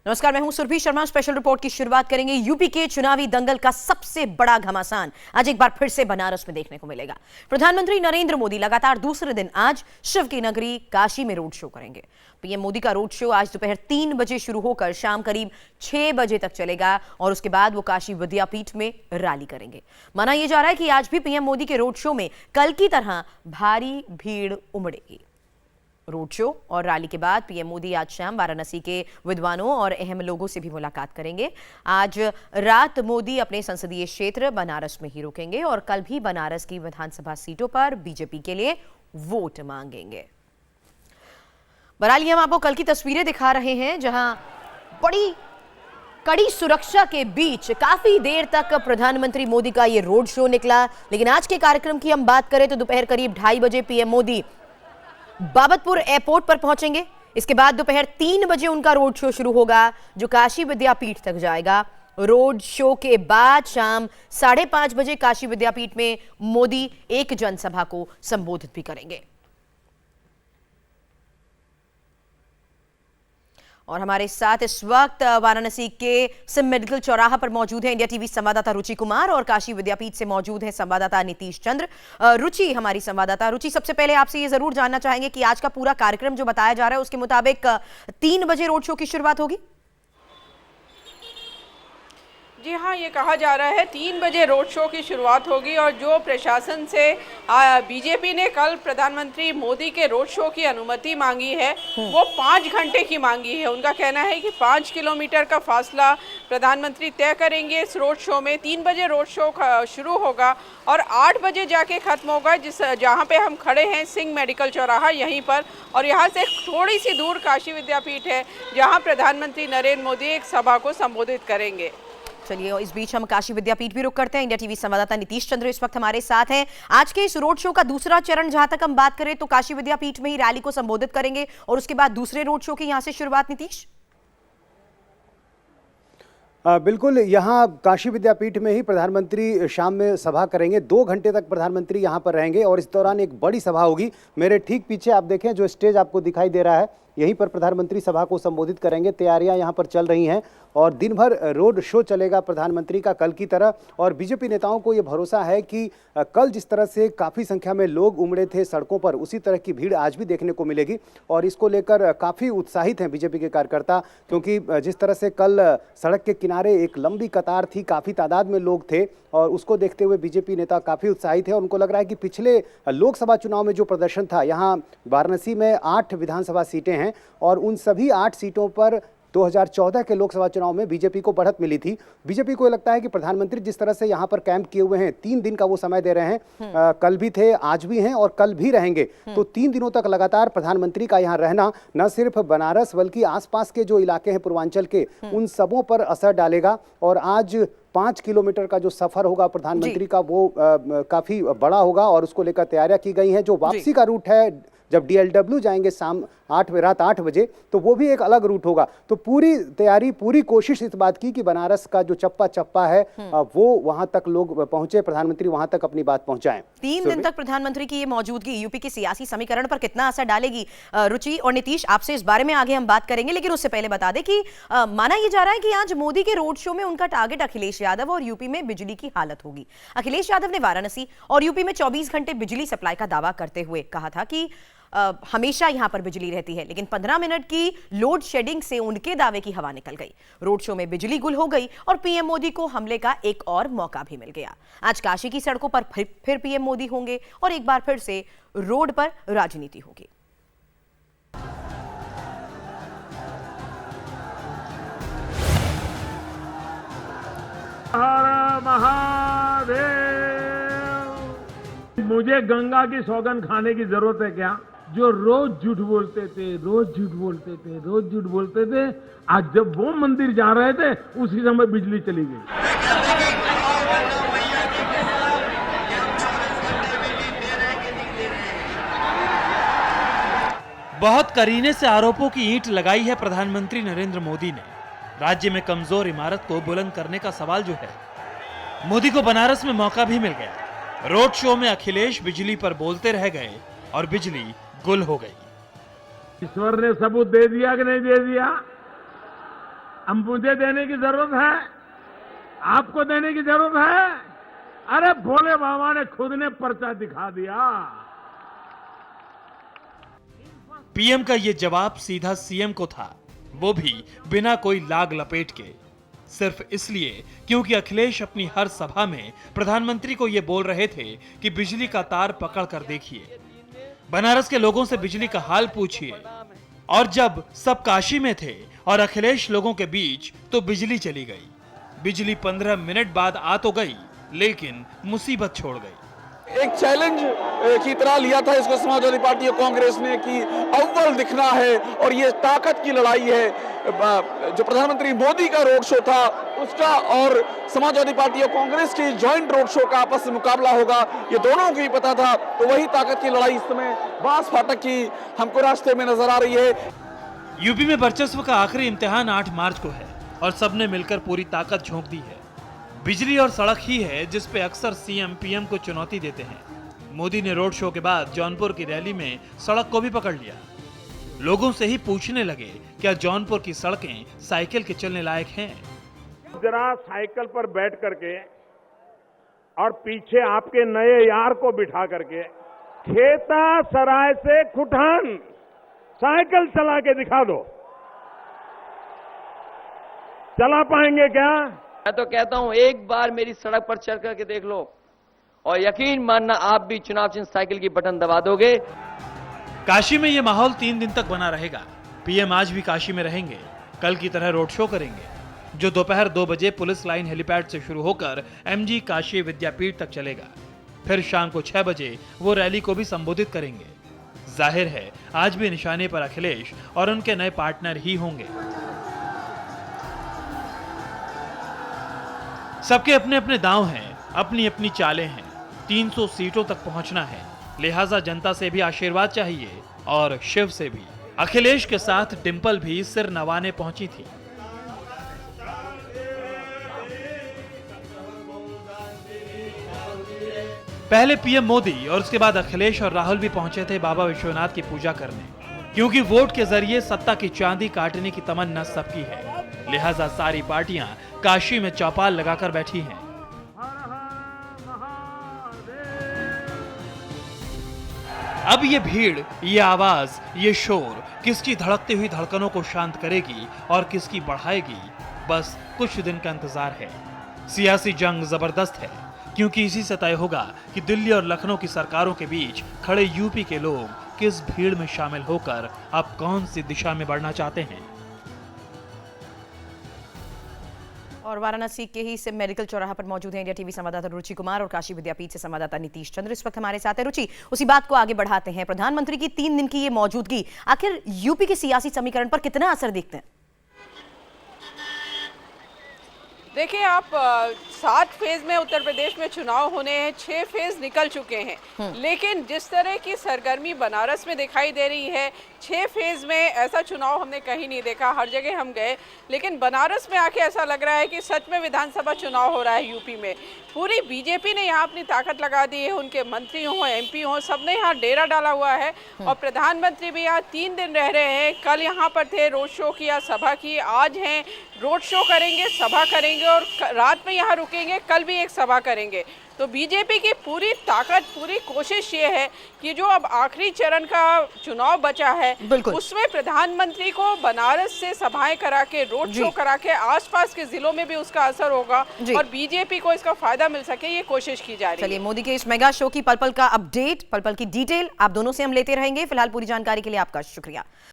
नमस्कार, मैं हूं सुरभि शर्मा। स्पेशल रिपोर्ट की शुरुआत करेंगे। यूपी के चुनावी दंगल का सबसे बड़ा घमासान आज एक बार फिर से बनारस में देखने को मिलेगा। प्रधानमंत्री नरेंद्र मोदी लगातार दूसरे दिन आज शिव की नगरी काशी में रोड शो करेंगे। पीएम मोदी का रोड शो आज दोपहर 3 बजे शुरू होकर शाम करीब 6 बजे तक चलेगा और उसके बाद वो काशी विद्यापीठ में रैली करेंगे। माना यह जा रहा है कि आज भी पीएम मोदी के रोड शो में कल की तरह भारी भीड़ उमड़ेगी। रोड शो और रैली के बाद पीएम मोदी आज शाम वाराणसी के विद्वानों और अहम लोगों से भी मुलाकात करेंगे। आज रात मोदी अपने संसदीय क्षेत्र बनारस में ही रुकेंगे और कल भी बनारस की विधानसभा सीटों पर बीजेपी के लिए वोट मांगेंगे। बहरहाल हम आपको कल की तस्वीरें दिखा रहे हैं, जहां बड़ी कड़ी सुरक्षा के बीच काफी देर तक प्रधानमंत्री मोदी का ये रोड शो निकला। लेकिन आज के कार्यक्रम की हम बात करें तो दोपहर करीब 2:30 बजे पीएम मोदी बाबतपुर एयरपोर्ट पर पहुंचेंगे। इसके बाद दोपहर 3 बजे उनका रोड शो शुरू होगा जो काशी विद्यापीठ तक जाएगा। रोड शो के बाद शाम 5:30 बजे काशी विद्यापीठ में मोदी एक जनसभा को संबोधित भी करेंगे। और हमारे साथ इस वक्त वाराणसी के सिम मेडिकल चौराहा पर मौजूद है इंडिया टीवी संवाददाता रुचि कुमार और काशी विद्यापीठ से मौजूद है संवाददाता नीतीश चंद्र। रुचि, हमारी संवाददाता रुचि, सबसे पहले आपसे ये जरूर जानना चाहेंगे कि आज का पूरा कार्यक्रम जो बताया जा रहा है उसके मुताबिक 3 बजे रोड शो की शुरुआत होगी। जी हाँ, ये कहा जा रहा है 3 बजे रोड शो की शुरुआत होगी और जो प्रशासन से बीजेपी ने कल प्रधानमंत्री मोदी के रोड शो की अनुमति मांगी है वो 5 घंटे की मांगी है। उनका कहना है कि 5 किलोमीटर का फासला प्रधानमंत्री तय करेंगे इस रोड शो में। 3 बजे रोड शो शुरू होगा और 8 बजे जाके ख़त्म होगा। जहाँ पे हम खड़े हैं सिंह मेडिकल चौराहा यहीं पर, और यहाँ से थोड़ी सी दूर काशी विद्यापीठ है जहाँ प्रधानमंत्री नरेंद्र मोदी एक सभा को संबोधित करेंगे। चलिए, इस बीच हम काशी विद्यापीठ भी रुक करते हैं। इंडिया टीवी संवाददाता नीतीश चंद्र इस वक्त हमारे साथ हैं। आज के इस रोड शो का दूसरा चरण जहां तक हम बात करें तो काशी विद्यापीठ में ही रैली को संबोधित करेंगे और उसके बाद दूसरे रोड शो की यहां से शुरुआत। नीतीश, बिल्कुल, यहाँ काशी विद्यापीठ में ही प्रधानमंत्री शाम में सभा करेंगे। 2 घंटे तक प्रधानमंत्री यहाँ पर रहेंगे और इस दौरान एक बड़ी सभा होगी। मेरे ठीक पीछे आप देखें जो स्टेज आपको दिखाई दे रहा है, यहीं पर प्रधानमंत्री सभा को संबोधित करेंगे। तैयारियां यहाँ पर चल रही हैं और दिन भर रोड शो चलेगा प्रधानमंत्री का कल की तरह। और बीजेपी नेताओं को ये भरोसा है कि कल जिस तरह से काफ़ी संख्या में लोग उमड़े थे सड़कों पर, उसी तरह की भीड़ आज भी देखने को मिलेगी और इसको लेकर काफ़ी उत्साहित हैं बीजेपी के कार्यकर्ता, क्योंकि जिस तरह से कल सड़क के किनारे एक लंबी कतार थी, काफ़ी तादाद में लोग थे और उसको देखते हुए बीजेपी नेता काफ़ी उत्साहित है। उनको लग रहा है कि पिछले लोकसभा चुनाव में जो प्रदर्शन था, यहाँ वाराणसी में 8 विधानसभा सीटें हैं और उन सभी 8 सीटों पर 2014 के लोकसभा चुनाव में बीजेपी को बढ़त मिली थी। बीजेपी को लगता है कि प्रधानमंत्री जिस तरह से यहाँ पर कैंप किए हुए हैं, 3 दिन का वो समय दे रहे हैं, कल भी थे, आज भी हैं और कल भी रहेंगे, तो 3 दिनों तक लगातार प्रधानमंत्री का यहाँ रहना न सिर्फ बनारस बल्कि आसपास के जो इलाके हैं पूर्वांचल के, उन सबों पर असर डालेगा। और आज 5 किलोमीटर का जो सफर होगा प्रधानमंत्री का वो काफी बड़ा होगा और उसको लेकर तैयारियां की गई हैं। जो वापसी का रूट है, जब DLW जाएंगे रात 8 बजे, तो वो भी एक अलग रूट होगा। तो पूरी तैयारी, पूरी कोशिश इस बात की कि बनारस का जो चप्पा चप्पा है वो वहां तक लोग पहुंचे, प्रधानमंत्री वहां तक अपनी बात पहुंचाएं। 3 दिन तक प्रधानमंत्री की ये मौजूदगी यूपी के सियासी समीकरण पर कितना असर डालेगी? रुचि और नीतीश, आपसे इस बारे में आगे हम बात करेंगे, लेकिन उससे पहले बता दें कि माना यह जा रहा है कि आज मोदी के रोड शो में उनका टारगेट अखिलेश यादव और यूपी में बिजली की हालत होगी। अखिलेश यादव ने वाराणसी और यूपी में 24 घंटे बिजली सप्लाई का दावा करते हुए कहा था कि हमेशा यहां पर बिजली रहती है, लेकिन 15 मिनट की लोड शेडिंग से उनके दावे की हवा निकल गई। रोड शो में बिजली गुल हो गई और पीएम मोदी को हमले का एक और मौका भी मिल गया। आज काशी की सड़कों पर फिर पीएम मोदी होंगे और एक बार फिर से रोड पर राजनीति होगी। हर महादेव, मुझे गंगा की सौगंध खाने की जरूरत है क्या? जो रोज झूठ बोलते थे, रोज झूठ बोलते थे, आज जब वो मंदिर जा रहे थे उसी समय बिजली चली गई। बहुत करीने से आरोपों की ईंट लगाई है प्रधानमंत्री नरेंद्र मोदी ने। राज्य में कमजोर इमारत को बुलंद करने का सवाल जो है, मोदी को बनारस में मौका भी मिल गया। रोड शो में अखिलेश बिजली पर बोलते रह गए और बिजली गुल हो गई। ईश्वर ने सबूत दे दिया कि नहीं दे दिया? अब मुझे देने की जरूरत है, आपको देने की जरूरत है? अरे भोले बाबा ने खुद ने पर्चा दिखा दिया। पीएम का ये जवाब सीधा सीएम को था, वो भी बिना कोई लाग लपेट के, सिर्फ इसलिए क्योंकि अखिलेश अपनी हर सभा में प्रधानमंत्री को ये बोल रहे थे कि बिजली का तार पकड़ कर देखिए, बनारस के लोगों से बिजली का हाल पूछिए। और जब सब काशी में थे और अखिलेश लोगों के बीच, तो बिजली चली गई। बिजली 15 मिनट बाद आ तो गई, लेकिन मुसीबत छोड़ गई। एक चैलेंज की तरह लिया था इसको समाजवादी पार्टी और कांग्रेस ने कि अव्वल दिखना है, और ये ताकत की लड़ाई है। जो प्रधानमंत्री मोदी का रोड शो था उसका और समाजवादी पार्टी और कांग्रेस की जॉइंट रोड शो का आपस में मुकाबला होगा, ये दोनों को भी पता था। तो वही ताकत की लड़ाई इस समय बांस फाटक की हमको रास्ते में नजर आ रही है। यूपी में वर्चस्व का आखिरी इम्तिहान 8 मार्च को है और सबने मिलकर पूरी ताकत झोंक दी है। बिजली और सड़क ही है जिस पे अक्सर सीएम पीएम को चुनौती देते हैं। मोदी ने रोड शो के बाद जौनपुर की रैली में सड़क को भी पकड़ लिया। लोगों से ही पूछने लगे, क्या जौनपुर की सड़कें साइकिल के चलने लायक हैं? जरा साइकिल पर बैठ करके और पीछे आपके नए यार को बिठा करके खेता सराय से खुठान साइकिल चला के दिखा दो, चला पाएंगे क्या? मैं तो कहता हूं एक बार मेरी सड़क पर चढ़ करके देख लो और यकीन मानना आप भी चुनाव चिन्ह साइकिल की बटन दबा दोगे। काशी में ये माहौल 3 दिन तक बना रहेगा। पीएम आज भी काशी में रहेंगे, कल की तरह रोड शो करेंगे, जो दोपहर 2 बजे पुलिस लाइन हेलीपैड से शुरू होकर एमजी काशी विद्यापीठ तक चलेगा। फिर शाम को 6 बजे वो रैली को भी संबोधित करेंगे। जाहिर है आज भी निशाने पर अखिलेश और उनके नए पार्टनर ही होंगे। सबके अपने अपने दांव हैं, अपनी अपनी चालें हैं। 300 सीटों तक पहुंचना है, लिहाजा जनता से भी आशीर्वाद चाहिए और शिव से भी। अखिलेश के साथ डिंपल भी सिर नवाने पहुंची थी। पहले पीएम मोदी और उसके बाद अखिलेश और राहुल भी पहुंचे थे बाबा विश्वनाथ की पूजा करने, क्योंकि वोट के जरिए सत्ता की चांदी काटने की तमन्ना सबकी है। लिहाजा सारी पार्टियां काशी में चौपाल लगाकर बैठी हैं। अब ये भीड़, ये आवाज, ये शोर किसकी धड़कती हुई धड़कनों को शांत करेगी और किसकी बढ़ाएगी, बस कुछ दिन का इंतजार है। सियासी जंग जबरदस्त है, क्योंकि इसी से तय होगा कि दिल्ली और लखनऊ की सरकारों के बीच खड़े यूपी के लोग किस भीड़ में शामिल होकर अब कौन सी दिशा में बढ़ना चाहते हैं। और वाराणसी के ही सिम मेडिकल चौराहा पर मौजूद है इंडिया टीवी संवाददाता रुचि कुमार और काशी विद्यापीठ से संवाददाता नीतीश चंद्र इस वक्त हमारे साथ है। रुचि, उसी बात को आगे बढ़ाते हैं। प्रधानमंत्री की 3 दिन की ये मौजूदगी आखिर यूपी के सियासी समीकरण पर कितना असर देखते हैं? देखिए, आप 7 फेज में उत्तर प्रदेश में चुनाव होने हैं, 6 फेज निकल चुके हैं, लेकिन जिस तरह की सरगर्मी बनारस में दिखाई दे रही है, 6 फेज में ऐसा चुनाव हमने कहीं नहीं देखा। हर जगह हम गए, लेकिन बनारस में आके ऐसा लग रहा है कि सच में विधानसभा चुनाव हो रहा है यूपी में। पूरी बीजेपी ने यहाँ अपनी ताकत लगा दी है, उनके मंत्री हों, एमपी हों, सबने यहाँ डेरा डाला हुआ है। और प्रधानमंत्री भी यहाँ 3 दिन रह रहे हैं। कल यहाँ पर थे, रोड शो किया, सभा की, आज हैं, रोड शो करेंगे, सभा करेंगे और रात में यहाँ रुकेंगे, कल भी एक सभा करेंगे। तो बीजेपी की पूरी ताकत, पूरी कोशिश ये है कि जो अब आखिरी चरण का चुनाव बचा है उसमें प्रधानमंत्री को बनारस से सभाएं करा के, रोड शो करा के आसपास के जिलों में भी उसका असर होगा और बीजेपी को इसका फायदा मिल सके, ये कोशिश की जा रही है। चलिए, मोदी के इस मेगा शो की पल पल का अपडेट, पल पल की डिटेल आप दोनों से हम लेते रहेंगे। फिलहाल पूरी जानकारी के लिए आपका शुक्रिया।